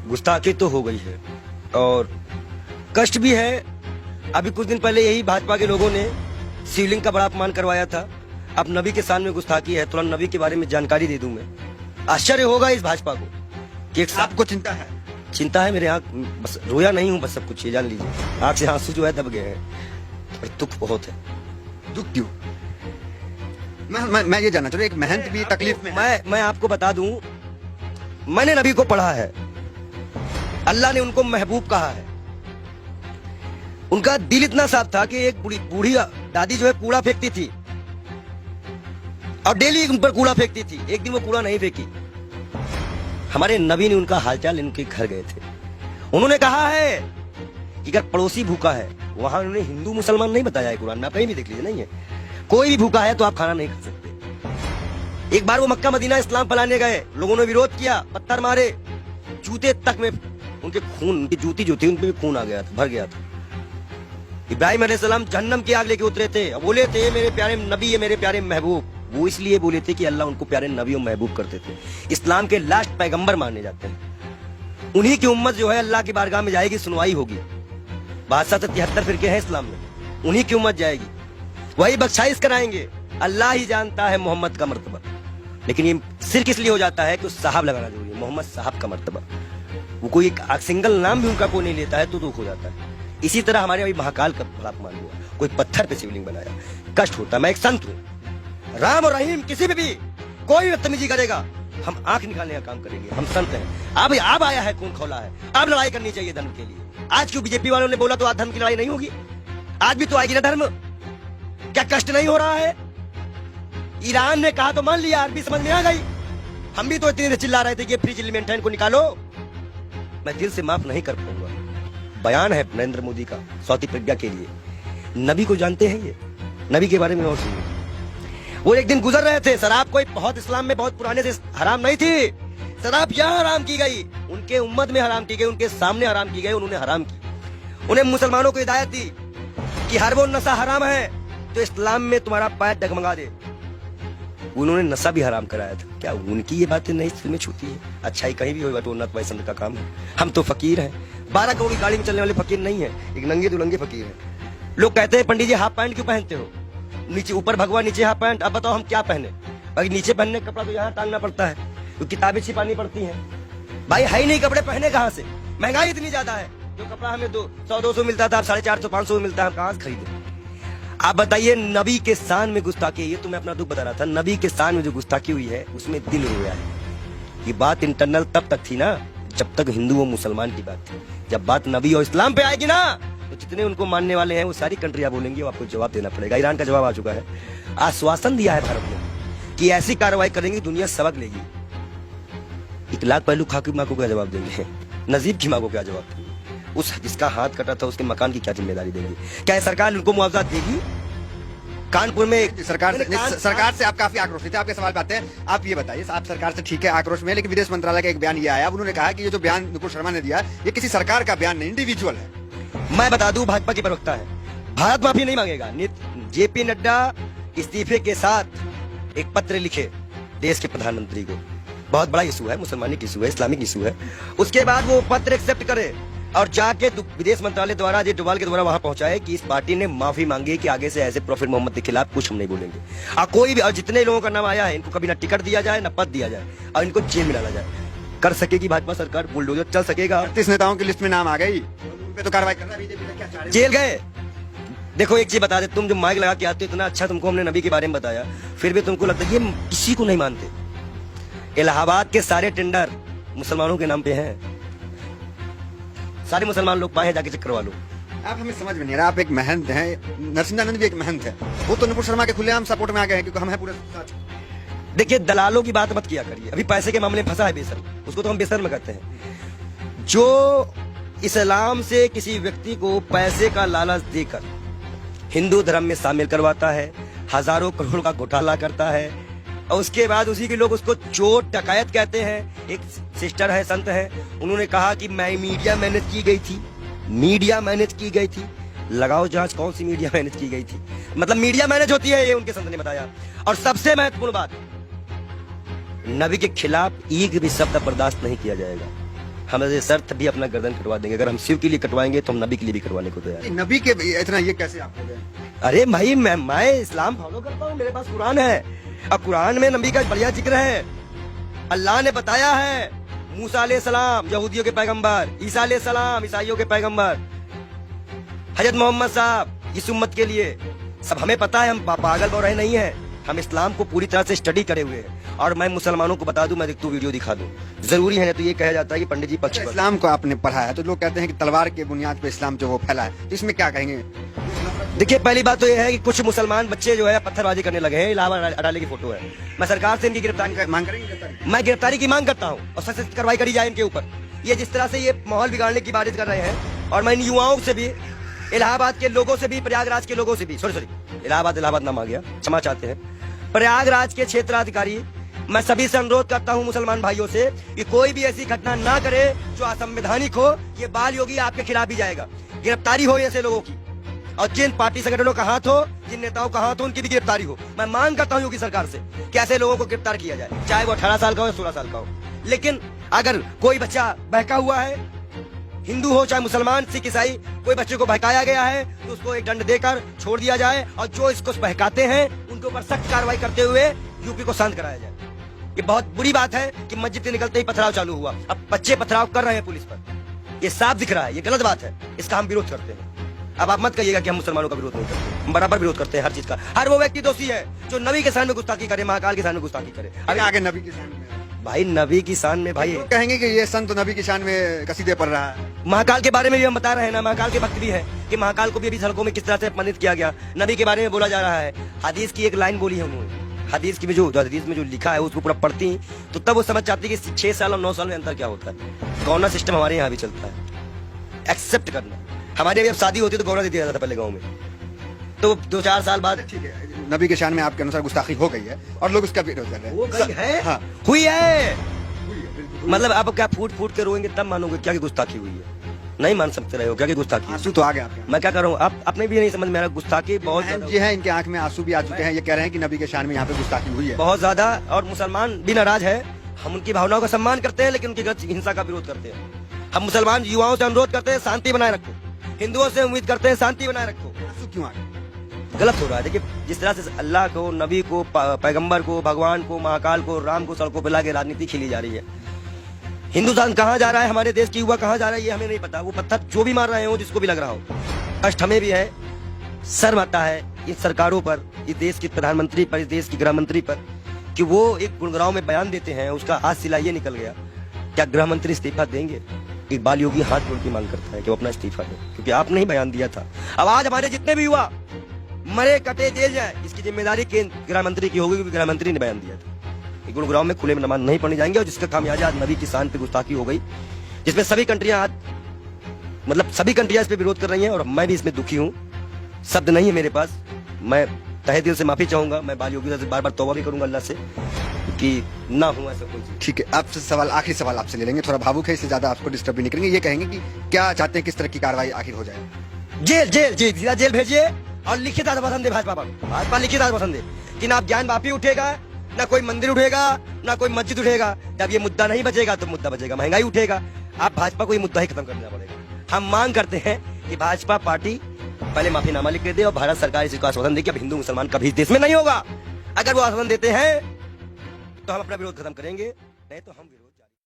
गुस्ताखी तो हो गई है और कष्ट भी है। अभी कुछ दिन पहले यही भाजपा के लोगों ने शिवलिंग का बड़ा अपमान करवाया था। अब नबी के सामने गुस्ताखी है, थोड़ा नबी के बारे में जानकारी दे दूं मैं। आश्चर्य होगा इस भाजपा को कि एक आपको चिंता है? चिंता है, मेरे आंख बस रोया नहीं हूँ, बस सब कुछ ये जान लीजिए। आंख से आंसू जो है दब गए हैं और दुख बहुत है। दुख क्यों? मैं ये जानना चाह रहा हूं, एक महंत भी तकलीफ में है। मैं आपको बता दूं, मैंने नबी को पढ़ा है, अल्लाह ने उनको महबूब कहा है। उनका दिल इतना साफ था कि एक बूढ़ी दादी जो है कूड़ा फेंकती थी और डेली उन पर कूड़ा फेंकती थी। एक दिन वो कूड़ा नहीं फेंकी। हमारे नबी ने उनका हालचाल इनके घर गए थे। उन्होंने कहा है कि अगर पड़ोसी भूखा है, वहां उन्होंने हिंदू मुसलमान नहीं बताया है कुरान में, आप कहीं भी देख लीजिए, नहीं है। कोई भी भूखा है तो आप खाना नहीं खा सकते। एक बार वो मक्का मदीना इस्लाम फैलाने गए, लोगों ने विरोध किया, पत्थर मारे, जूते तक में उनके खून, उनकी जूती जो थी उनपे भी खून आ गया था, भर गया था। इब्राहिम अलैहिस्सलाम जहन्नम की आग लेके उतरे थे, बोले थे मेरे प्यारे नबी है, मेरे प्यारे महबूब। वो इसलिए बोले थे कि अल्लाह उनको प्यारे नबी और महबूब करते थे। इस्लाम के लास्ट पैगंबर माने जाते हैं। उन्हीं की उम्मत जो है अल्लाह की बारगाह में जाएगी, सुनवाई होगी। 72 फिरके हैं इस्लाम में, उन्हीं की उम्मत जाएगी, वही बख्शाइश कराएंगे। अल्लाह ही जानता है मोहम्मद का मर्तबा। लेकिन ये सिर्फ इसलिए हो जाता है कि उस साहब लगाना जरूरी है, मोहम्मद साहब का मर्तबा। वो कोई एक सिंगल नाम भी उनका कोई नहीं लेता है तो दुख हो जाता है। इसी तरह हमारे अभी महाकाल का बड़ा अपमान हुआ, कोई पत्थर पे शिवलिंग बनाया, कष्ट होता है। मैं एक संत हूँ, राम और रहीम किसी पे भी कोई बदतमीजी करेगा हम आंख निकालने का काम करेंगे। हम संत हैं। अब आया है, खून खौला है, अब लड़ाई करनी चाहिए धर्म के लिए। आज क्यों बीजेपी वालों ने बोला तो आज धर्म की लड़ाई नहीं होगी? आज भी तो आएगी ना धर्म। क्या कष्ट नहीं हो रहा है? ईरान ने कहा तो मान लिया, अरबी समझ में आ गई। हम भी तो इतने चिल्ला रहे थे कि फ्री चिली मेंटेन को निकालो। मैं दिल से माफ नहीं कर पाऊंगा। बयान है नरेंद्र मोदी का सौती प्रज्ञा के लिए। नबी को जानते हैं ये, नबी के बारे में और सुनिए। वो एक दिन गुजर रहे थे, शराब कोई बहुत इस्लाम में बहुत पुराने से हराम नहीं थी। शराब यहाँ हराम की गई, उनके उम्मत में हराम की गई, उनके सामने हराम की गई, उन्होंने हराम की। उन्हें मुसलमानों को हिदायत दी कि हर वो नशा हराम है तो इस्लाम में तुम्हारा पैर डगमगा दे। उन्होंने नशा भी हराम कराया था। क्या उनकी ये बातें नहीं दिल में छूती है? अच्छाई कहीं भी होगा तो उन्नत वैष्णव का काम है। हम तो फकीर हैं, 12 करोड़ की गाड़ी में चलने वाले फकीर नहीं है, एक नंगे दुलंगे फकीर हैं। लोग कहते हैं पंडित जी हाफ पैंट क्यों पहनते हो? नीचे ऊपर भगवा, नीचे हाफ पैंट। अब बताओ हम क्या पहने? भाई नीचे पहनने का कपड़ा तो यहाँ टांगना पड़ता है, तो किताबें छिपानी पड़ती हैं। भाई है ही नहीं कपड़े, पहने कहाँ से? महंगाई इतनी ज्यादा है, जो कपड़ा हमें 100-200 मिलता था, अब 450-500 मिलता है, हम कहाँ से खरीदे? आप बताइए, नबी के शान में गुस्ताखी, ये तो मैं अपना दुख बता रहा था। नबी के शान में जो गुस्ताखी हुई है उसमें दिल रोया है। ये बात इंटरनल तब तक थी ना जब तक हिंदू और मुसलमान की बात थी। जब बात नबी और इस्लाम पे आएगी ना तो जितने उनको मानने वाले हैं वो सारी कंट्रियां बोलेंगी, वो आपको जवाब देना पड़ेगा। ईरान का जवाब आ चुका है, आश्वासन दिया है भारत ने कि ऐसी कार्रवाई करेंगे दुनिया सबक लेगी। इकलाक पहलू खा की माँ को क्या जवाब देंगे? नजीब की माँ को क्या जवाब देंगे? उस जिसका हाथ कटा था उसके मकान की क्या जिम्मेदारी देंगे? क्या सरकार उनको मुआवजा देगी? कानपुर में सरकार से आप काफी आक्रोश थे। आपके सवाल पे आते हैं। आप ये बताइए, आप सरकार से ठीक है आक्रोश में, लेकिन विदेश मंत्रालय का एक बयान ये आया, उन्होंने कहा कि ये जो बयान नुपुर शर्मा ने दिया ये किसी सरकार का बयान नहीं, इंडिविजुअल है। मैं बता दूं, भाजपा की प्रवक्ता है, भारत माफी नहीं मांगेगा। जेपी नड्डा इस्तीफे के साथ एक पत्र लिखे देश के प्रधानमंत्री को। बहुत बड़ा इशू है, मुसलमानिक इशू है, इस्लामिक इशू है। उसके बाद वो पत्र एक्सेप्ट करे और जाके विदेश मंत्रालय द्वारा अजय डोभाल के द्वारा वहां पहुंचाए कि इस पार्टी ने माफी मांगी कि आगे से ऐसे प्रॉफिट मोहम्मद के खिलाफ कुछ हम नहीं बोलेंगे। और कोई भी, और जितने लोगों का नाम आया है इनको कभी ना टिकट दिया जाए, ना पद दिया जाए, और इनको जेल में डाला जाए। कर सकेगी भाजपा सरकार, बुलडोजर चल सकेगा। 38 नेताओं की लिस्ट में नाम आ गई, उन पे तो कार्रवाई कर रहा है बीजेपी। क्या चाह रहे? जेल गए। देखो एक चीज बता दे, तुम जो माइक लगा के आते हो, इतना अच्छा तुमको हमने नबी के बारे में बताया, फिर भी तुमको लगता है ये किसी को नहीं मानते। इलाहाबाद के सारे टेंडर मुसलमानों के नाम पे हैं, सारे मुसलमान लोग पाए, जाके चेक करवा लो। आप हमें समझ में नहीं रहा। आप एक महंत हैं, नरसिंहानंद भी एक महंत है, वो तो नुपुर शर्मा के खुलेआम सपोर्ट में आ गए हैं क्योंकि हम हैं पूरे साथ। देखिए, दलालों की बात मत किया करिए। अभी पैसे के मामले में फंसा है बेसर, उसको तो हम बेसर में कहते हैं। जो इस्लाम से किसी व्यक्ति को पैसे का लालच देकर हिंदू धर्म में शामिल करवाता है, हजारों करोड़ का घोटाला करता है, और उसके बाद उसी के लोग उसको चोर डकैत कहते हैं। एक सिस्टर है, संत है, उन्होंने कहा कि मैं मीडिया मैनेज की गई थी, मीडिया मैनेज की गई थी। लगाओ जांच, कौन सी मीडिया मैनेज की गई थी? मतलब मीडिया मैनेज होती है, ये उनके संत ने बताया। और सबसे महत्वपूर्ण बात, नबी के खिलाफ एक भी शब्द बर्दाश्त नहीं किया जाएगा। हम ऐसे शर्त भी अपना गर्दन कटवा देंगे। अगर हम शिव के लिए कटवाएंगे तो हम नबी के लिए भी कटवाने को तैयार हैं। नबी के इतना ये कैसे आप हो गए? अरे भाई मैं इस्लाम फॉलो करता हूँ, मेरे पास कुरान है और कुरान में नबी का बढ़िया जिक्र है। अल्लाह ने बताया है, मूसा अलैहिस्सलाम यहूदियों के पैगंबर, ईसा अलैहिस्सलाम ईसाइयों के पैगंबर, हजरत मोहम्मद साहब इस उम्मत के लिए। सब हमें पता है, हम पागल बौराहे नहीं है। हम इस्लाम को पूरी तरह से स्टडी करे हुए हैं। और मैं मुसलमानों को बता दूं, मैं तू वीडियो दिखा दूं, जरूरी है ना। तो ये कहा जाता है कि पंडित जी पक्ष पर। इस्लाम को आपने पढ़ा है तो लोग कहते हैं कि तलवार के बुनियाद पे इस्लाम जो वो फैला है, तो इसमें क्या कहेंगे? देखिए, पहली बात तो ये है कि कुछ मुसलमान बच्चे जो है पत्थरबाजी करने लगे हैं। इलाहाबाद अडाले की फोटो है। मैं सरकार से इनकी गिरफ्तारी मांग करेंगे? मैं गिरफ्तारी की मांग करता हूँ और सख्त कार्रवाई करी जाए इनके ऊपर। ये जिस तरह से ये माहौल बिगाड़ने की बारिश कर रहे हैं, और मैं इन युवाओं से भी, इलाहाबाद के लोगों से भी, प्रयागराज के लोगों से भी, सॉरी इलाहाबाद नाम आ गया, क्षमा चाहते हैं, प्रयागराज के क्षेत्राधिकारी, मैं सभी से अनुरोध करता हूं मुसलमान भाइयों से कि कोई भी ऐसी घटना ना करे जो असंवैधानिक हो। ये बाल योगी आपके खिलाफ भी जाएगा। गिरफ्तारी हो ऐसे लोगों की, और जिन पार्टी संगठनों का हाथ हो, जिन नेताओं का हाथ हो, उनकी भी गिरफ्तारी हो। मैं मांग करता हूं योगी सरकार से कि ऐसे लोगों को गिरफ्तार किया जाए, चाहे वो 18 साल का हो या 16 साल का हो। लेकिन अगर कोई बच्चा बहका हुआ है, हिंदू हो चाहे मुसलमान, सिख, ईसाई, कोई बच्चे को बहकाया गया है तो उसको एक दंड देकर छोड़ दिया जाए, और जो इसको बहकाते हैं उनके ऊपर सख्त कार्रवाई करते हुए यूपी को शांत कराया जाए। ये बहुत बुरी बात है कि मस्जिद से निकलते ही पथराव चालू हुआ। अब बच्चे पथराव कर रहे हैं पुलिस पर, ये साफ दिख रहा है, ये गलत बात है, इसका हम विरोध करते हैं। अब आप मत कहिएगा कि हम मुसलमानों का विरोध नहीं करते, हम बराबर विरोध करते हैं हर चीज का। हर वो व्यक्ति दोषी है जो नबी के शान में गुस्ताखी करे, महाकाल के शान में गुस्ताखी करे। अगर आगे नबी की शान में भाई, नबी की शान में भाई लोग कहेंगे कि ये संत नबी की शान में कसीदे पढ़ रहा है। महाकाल के बारे में भी हम बता रहे हैं ना, महाकाल के भक्त भी है कि महाकाल को भी अभी सड़कों में किस तरह से अपमानित किया गया। नबी के बारे में बोला जा रहा है। हदीस की एक लाइन बोली है उन्होंने, हदीस की जो हदीस में जो लिखा है उसको पूरा पढ़ती तो तब वो समझ जाती कि 6 साल और 9 साल में अंतर क्या होता है। गौना सिस्टम हमारे यहाँ भी चलता है, एक्सेप्ट करना। हमारे अभी अब शादी होती तो गौना दे दिया जाता था पहले गाँव में, तो 2-4 साल बाद ठीक है, नबी के शान में आपके अनुसार गुस्ताखी हो गई है और लोग उसका विरोध कर रहे हैं। वो गई है, हाँ। हुई है। मतलब आप क्या फूट फूट के रोएंगे तब मानोगे क्या कि गुस्ताखी हुई है? नहीं मान सकते रहे हो क्या कि गुस्ताखी? आंसू तो आ गए आपके। मैं क्या कर रहा हूँ, आप अपने भी नहीं समझ में आ रहा। गुस्ताखी बहुत ये है, इनके आंख में आंसू भी आ चुके हैं। ये कह रहे हैं कि नबी के शान में यहाँ पे गुस्ताखी हुई है बहुत ज्यादा, और मुसलमान भी नाराज है। हम उनकी भावनाओं का सम्मान करते हैं लेकिन उनकी गलत हिंसा का विरोध करते हैं। हम मुसलमान युवाओं से अनुरोध करते हैं शांति बनाए रखो, हिंदुओं से उम्मीद करते हैं शांति बनाए रखो। आंसू क्यों आ गए? गलत हो रहा है। देखिए, जिस तरह से अल्लाह को, नबी को, पैगंबर को, भगवान को, महाकाल को, राम को सड़कों पर लाके राजनीति खेली जा रही है। हिंदुस्तान कहाँ जा रहा है, हमारे देश की युवा कहाँ जा रहा है, ये हमें नहीं पता। वो पत्थर जो भी मार रहे हो, जिसको भी लग रहा हो, कष्ट हमें भी है, शर्म आता है इन सरकारों पर, इस देश के प्रधानमंत्री पर, इस देश की गृह मंत्री पर, कि वो एक गुड़गांव में बयान देते हैं, उसका आज सिला ये निकल गया। क्या गृह मंत्री इस्तीफा देंगे? इकबाल योगी हाथ जोड़ के मांग करता है कि वो अपना इस्तीफा दे, क्योंकि आपने ही बयान दिया था। अब आज हमारे जितने भी युवा मरे कटे जेल जाए, इसकी जिम्मेदारी केंद्र गृह मंत्री की होगी, क्योंकि गृह मंत्री ने बयान दिया था। गुरुग्राम में खुले में नमाज नहीं पढ़ने जाएंगे, और जिसका खामियाजा आज नबी की शान पे गुस्ताखी हो गई, जिसमें सभी कंट्रियां आज, मतलब सभी कंट्रियां इस पे विरोध कर रही हैं, और मैं भी इसमें दुखी हूँ। शब्द नहीं है मेरे पास। मैं तहे दिल से माफी चाहूंगा। मैं बाल योगी से बार बार तौबा भी करूंगा अल्लाह से कि ना हो ऐसा कोई चीज। ठीक है, आपसे सवाल, आखिरी सवाल आपसे ले लेंगे, थोड़ा भावुक है इसलिए ज्यादा आपको डिस्टर्ब भी नहीं करेंगे। ये कहेंगे कि क्या चाहते हैं, किस तरह की कार्रवाई आखिर हो जाए? जेल जेल जेल सीधा जेल भेजिए, और लिखित आत्मपसंद दे भाजपा पर, भाजपा लिखित आत्मपसंद दे कि ना आप ज्ञान वापी उठेगा, ना कोई मंदिर उठेगा, ना कोई मस्जिद उठेगा। जब ये मुद्दा नहीं बचेगा तो मुद्दा बचेगा महंगाई उठेगा। आप भाजपा को ये मुद्दा ही खत्म करना पड़ेगा। हम मांग करते हैं कि भाजपा पार्टी पहले माफीनामा लिख दे और भारत सरकार इसको आश्वासन दे कि अब हिंदू मुसलमान कभी इस देश में नहीं होगा। अगर वो आश्वासन देते हैं तो हम अपना विरोध खत्म करेंगे, नहीं तो हम